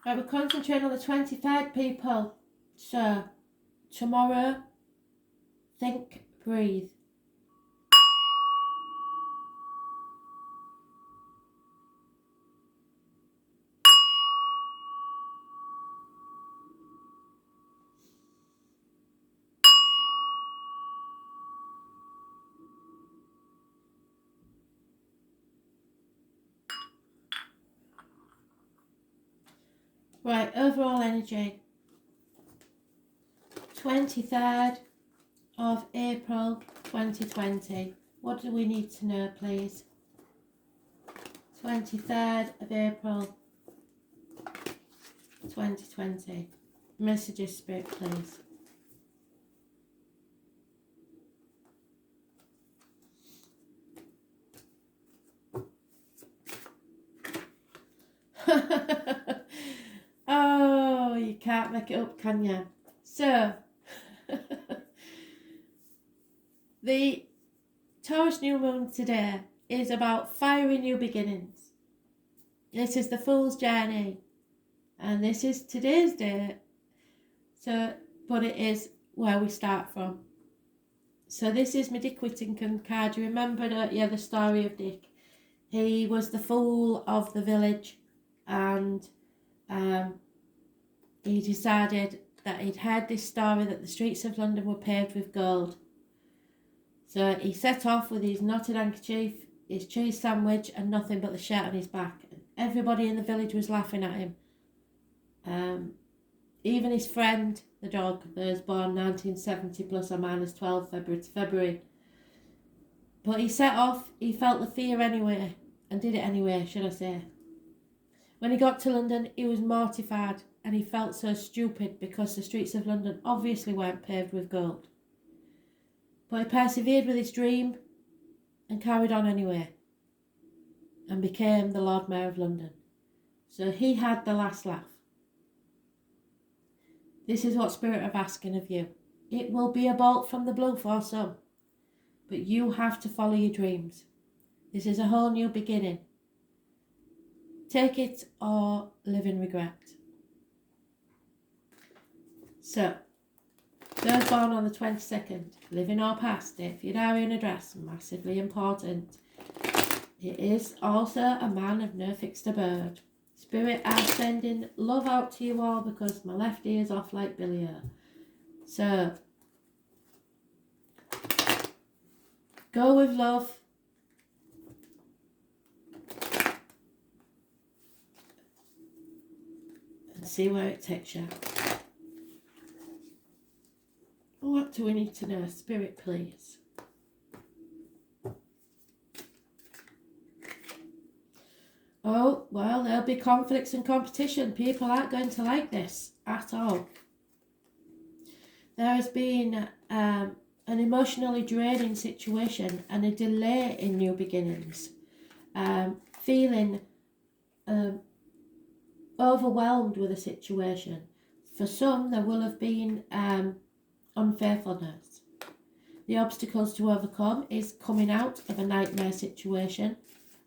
Right, we're concentrating on the 23rd, people. So, tomorrow, think, breathe. Right, overall energy. 23rd of April 2020. What do we need to know, please? 23rd of April 2020. Messages, Spirit, please. Oh, you can't make it up, can you? So, the Taurus new moon today is about fiery new beginnings. This is the Fool's Journey, and this is today's date. So, but it is where we start from. So this is my Dick Whittington card. You remember the story of Dick? He was the fool of the village, and he decided that he'd heard this story that the streets of London were paved with gold. So he set off with his knotted handkerchief, his cheese sandwich, and nothing but the shirt on his back. Everybody in the village was laughing at him. Even his friend, the dog, that was born 1970 plus or minus 12 February to February. But he set off, he felt the fear anyway, and did it anyway, should I say. When he got to London, he was mortified, and he felt so stupid because the streets of London obviously weren't paved with gold. But he persevered with his dream and carried on anyway, and became the Lord Mayor of London. So he had the last laugh. This is what Spirit are asking of you. It will be a bolt from the blue for some, but you have to follow your dreams. This is a whole new beginning. Take it or live in regret. So, those born on the 22nd, living or past, date for your diary and address, massively important. It is also a man of no fixed abode. Spirit are sending love out to you all because my left ear's off like Billy O. So, go with love. And see where it takes you. What do we need to know? Spirit, please. Oh, well, there'll be conflicts and competition. People aren't going to like this at all. There has been an emotionally draining situation and a delay in new beginnings. Feeling overwhelmed with a situation. For some, there will have been unfaithfulness. The obstacles to overcome is coming out of a nightmare situation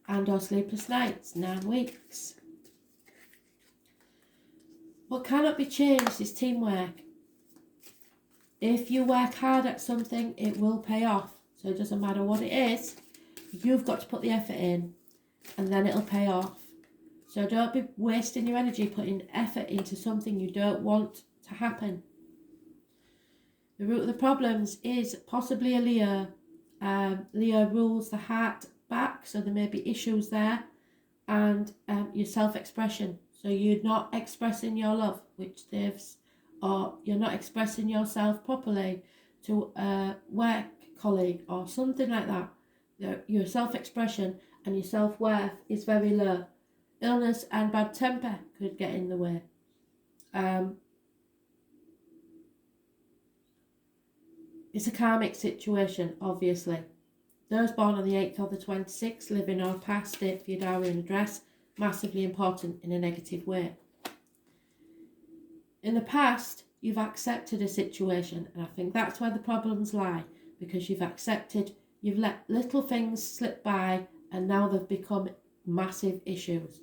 and or sleepless nights, 9 weeks. What cannot be changed is teamwork. If you work hard at something, it will pay off. So it doesn't matter what it is, you've got to put the effort in and then it'll pay off. So don't be wasting your energy putting effort into something you don't want to happen. The root of the problems is possibly a Leo. Leo rules the heart back, so there may be issues there, and your self-expression. So you're not expressing your love, which gives, or you're not expressing yourself properly to a work colleague or something like that. Your self-expression and your self-worth is very low. Illness and bad temper could get in the way. It's a karmic situation, obviously. Those born on the 8th or the 26th, living or past, date for your diary and address, massively important in a negative way. In the past, you've accepted a situation, and I think that's where the problems lie, because you've let little things slip by, and now they've become massive issues.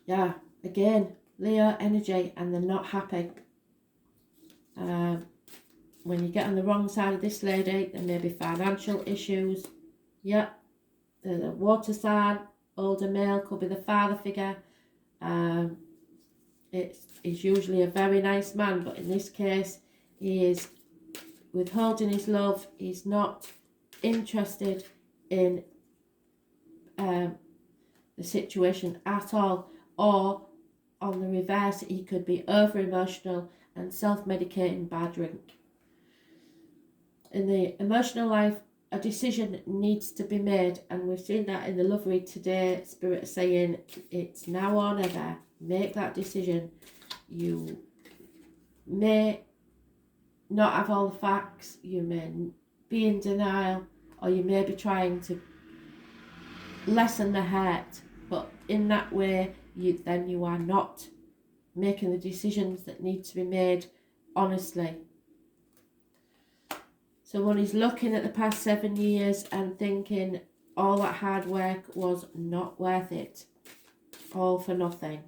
Yeah, again, Leo energy, and they're not happy. When you get on the wrong side of this lady, there may be financial issues. Yep, there's a water sign, older male, could be the father figure. He's usually a very nice man, but in this case, he is withholding his love. He's not interested in the situation at all, or on the reverse, he could be over emotional and self-medicating by drink. In the emotional life, a decision needs to be made, and we've seen that in the love read today. Spirit is saying it's now or never. Make that decision. You may not have all the facts, you may be in denial, or you may be trying to lessen the hurt, but in that way you are not making the decisions that need to be made honestly. Someone is looking at the past 7 years and thinking all that hard work was not worth it, all for nothing.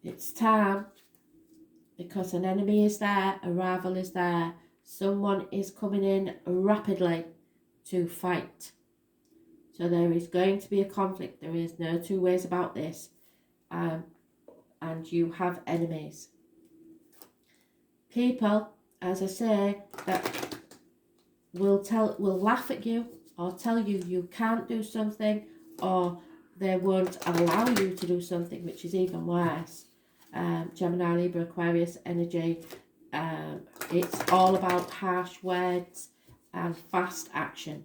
It's time, because an enemy is there, a rival is there, someone is coming in rapidly to fight. So there is going to be a conflict. There is no two ways about this. And you have enemies. People, as I say, that will laugh at you or tell you you can't do something, or they won't allow you to do something, which is even worse. Gemini, Libra, Aquarius energy. It's all about harsh words and fast action.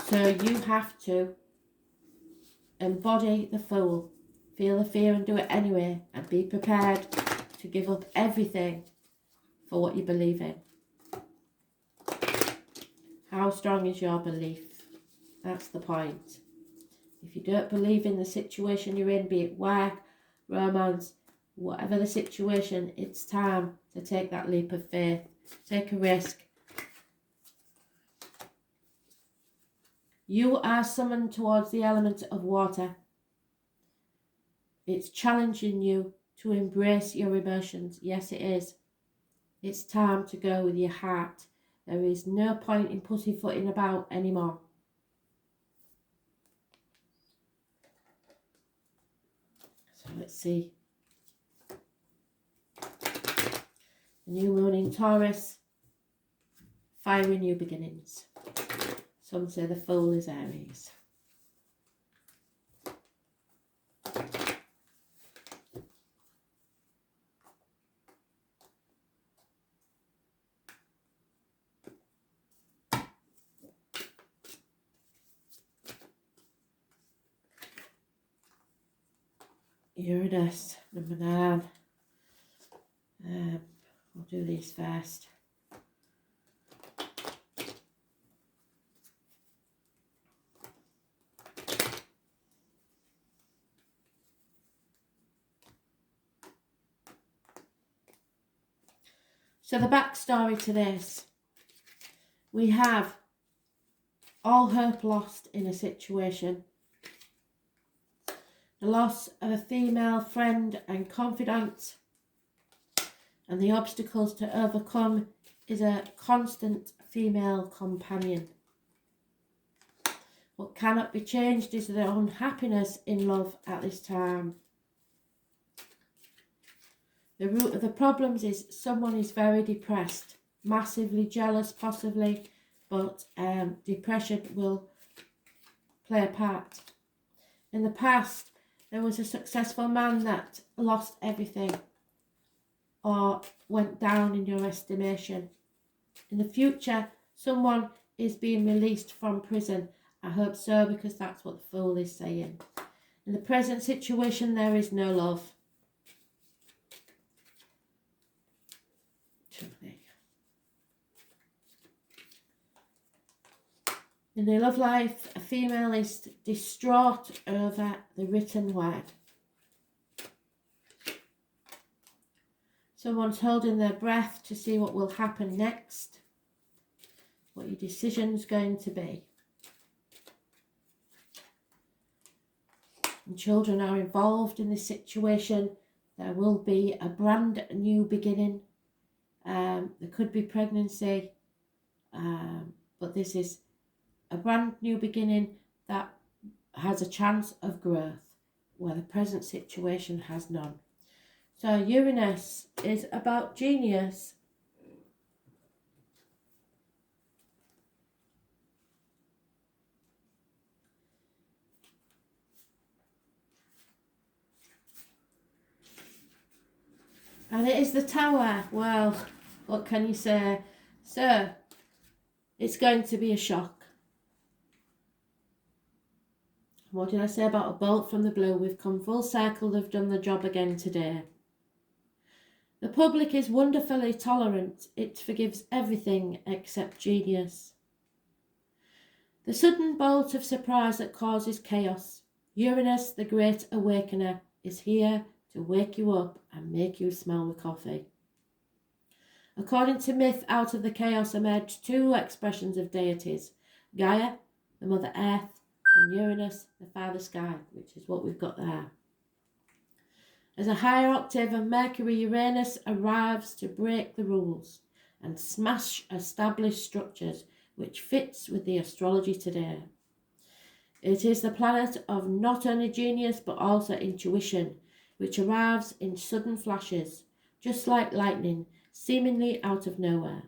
So you have to embody the fool, feel the fear and do it anyway, and be prepared to give up everything for what you believe in. How strong is your belief? That's the point. If you don't believe in the situation you're in, be it work, romance, whatever the situation, it's time to take that leap of faith. Take a risk. You are summoned towards the element of water. It's challenging you to embrace your emotions. Yes, it is. It's time to go with your heart. There is no point in pussyfooting about anymore. So let's see. New moon in Taurus. Fiery new beginnings. Some say the fool is Aries. Uranus, number 9. We'll do these first. So the backstory to this, we have all hope lost in a situation. The loss of a female friend and confidant, and the obstacles to overcome is a constant female companion. What cannot be changed is the unhappiness in love at this time. The root of the problems is someone is very depressed, massively jealous possibly, but depression will play a part. In the past, there was a successful man that lost everything or went down in your estimation. In the future, someone is being released from prison. I hope so, because that's what the Fool is saying. In the present situation, there is no love. In their love life, a female is distraught over the written word. Someone's holding their breath to see what will happen next. what your decision's going to be. And children are involved in this situation. There will be a brand new beginning. There could be pregnancy, but this is a brand new beginning that has a chance of growth, where the present situation has none. So Uranus is about genius. And it is the Tower. Well, what can you say? So, it's going to be a shock. What did I say about a bolt from the blue? We've come full circle. They've done the job again today. The public is wonderfully tolerant. It forgives everything except genius. The sudden bolt of surprise that causes chaos. Uranus, the great awakener, is here to wake you up and make you smell the coffee. According to myth, out of the chaos emerged two expressions of deities, Gaia, the Mother Earth, and Uranus, the Father Sky, which is what we've got there. As a higher octave of Mercury, Uranus arrives to break the rules and smash established structures, which fits with the astrology today. It is the planet of not only genius but also intuition, which arrives in sudden flashes, just like lightning, seemingly out of nowhere.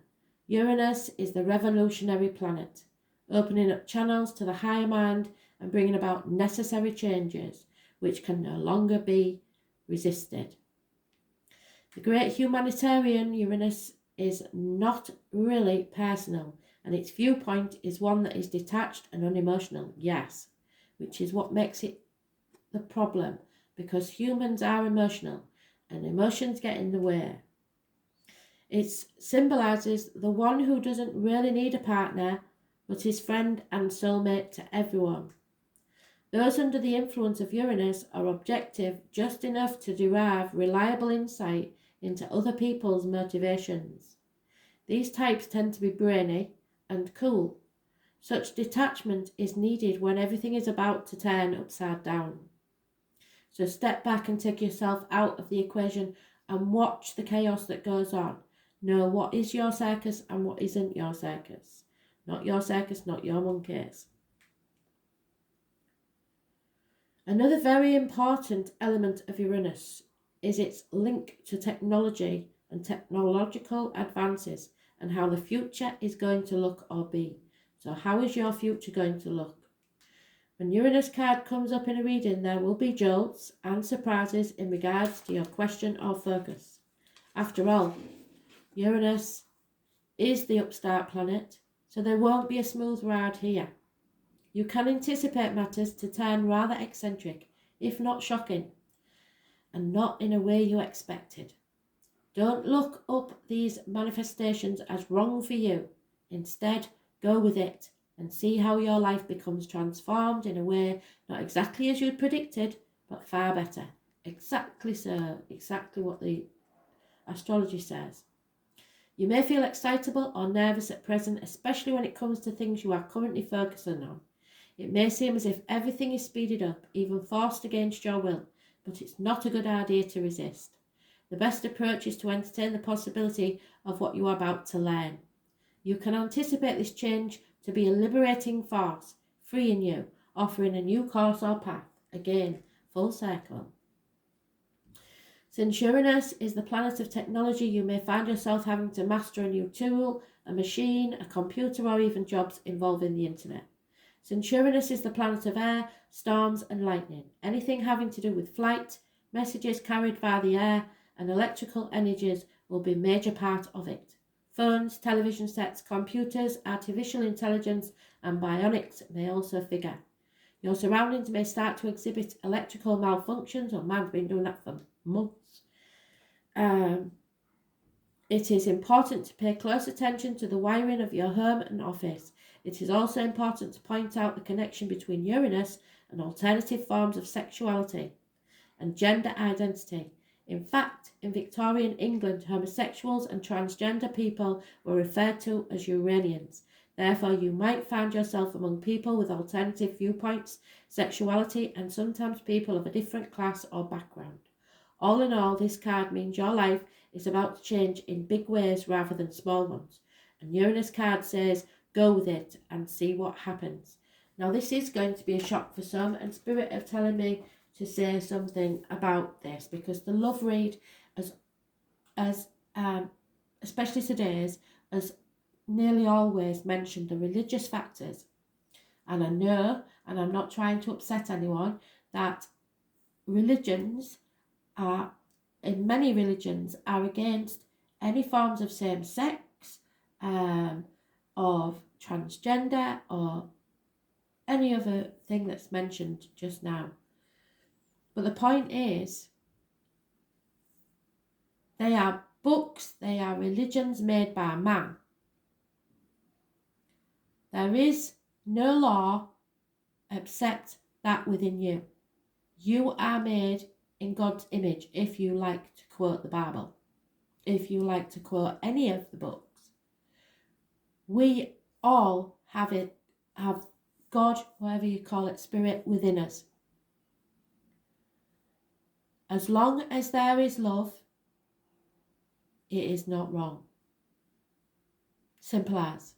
Uranus is the revolutionary planet, opening up channels to the higher mind and bringing about necessary changes which can no longer be resisted. The great humanitarian Uranus is not really personal, and its viewpoint is one that is detached and unemotional, yes, which is what makes it the problem, because humans are emotional and emotions get in the way. It symbolises the one who doesn't really need a partner but is friend and soulmate to everyone. Those under the influence of Uranus are objective just enough to derive reliable insight into other people's motivations. These types tend to be brainy and cool. Such detachment is needed when everything is about to turn upside down. So step back and take yourself out of the equation and watch the chaos that goes on. Know what is your circus and what isn't your circus. Not your circus, not your monkeys. Another very important element of Uranus is its link to technology and technological advances and how the future is going to look or be. So how is your future going to look? When Uranus card comes up in a reading, there will be jolts and surprises in regards to your question or focus. After all, Uranus is the upstart planet, so there won't be a smooth ride here. You can anticipate matters to turn rather eccentric, if not shocking, and not in a way you expected. Don't look up these manifestations as wrong for you. Instead, go with it and see how your life becomes transformed in a way not exactly as you'd predicted, but far better. Exactly so, exactly what the astrology says. You may feel excitable or nervous at present, especially when it comes to things you are currently focusing on. It may seem as if everything is speeded up, even forced against your will, but it's not a good idea to resist. The best approach is to entertain the possibility of what you are about to learn. You can anticipate this change to be a liberating force, freeing you, offering a new course or path. Again, full circle. Since Uranus is the planet of technology, you may find yourself having to master a new tool, a machine, a computer, or even jobs involving the internet. Since Uranus is the planet of air, storms and lightning, anything having to do with flight, messages carried via the air, and electrical energies will be a major part of it. Phones, television sets, computers, artificial intelligence and bionics may also figure. Your surroundings may start to exhibit electrical malfunctions, or man's been doing that for months. It is important to pay close attention to the wiring of your home and office. It is also important to point out the connection between Uranus and alternative forms of sexuality and gender identity. In fact, in Victorian England, homosexuals and transgender people were referred to as Uranians. Therefore, you might find yourself among people with alternative viewpoints, sexuality, and sometimes people of a different class or background. All in all, this card means your life is about to change in big ways rather than small ones. And Uranus card says, go with it and see what happens. Now, this is going to be a shock for some, and Spirit are telling me to say something about this because the love read, especially today's, has nearly always mentioned the religious factors. And I know, and I'm not trying to upset anyone, that many religions are against any forms of same sex, of transgender, or any other thing that's mentioned just now. But the point is, they are books, they are religions made by man. There is no law except that within you. You are made in God's image, if you like to quote the Bible, if you like to quote any of the books. We all have God, whatever you call it, spirit within us. As long as there is love, it is not wrong. Simple as.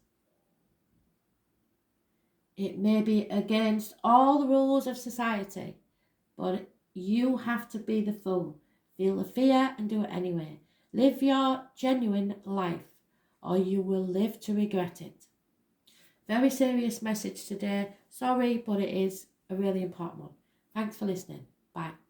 It may be against all the rules of society, but you have to be the fool. Feel the fear and do it anyway. Live your genuine life, or you will live to regret it. Very serious message today. Sorry, but it is a really important one. Thanks for listening. Bye.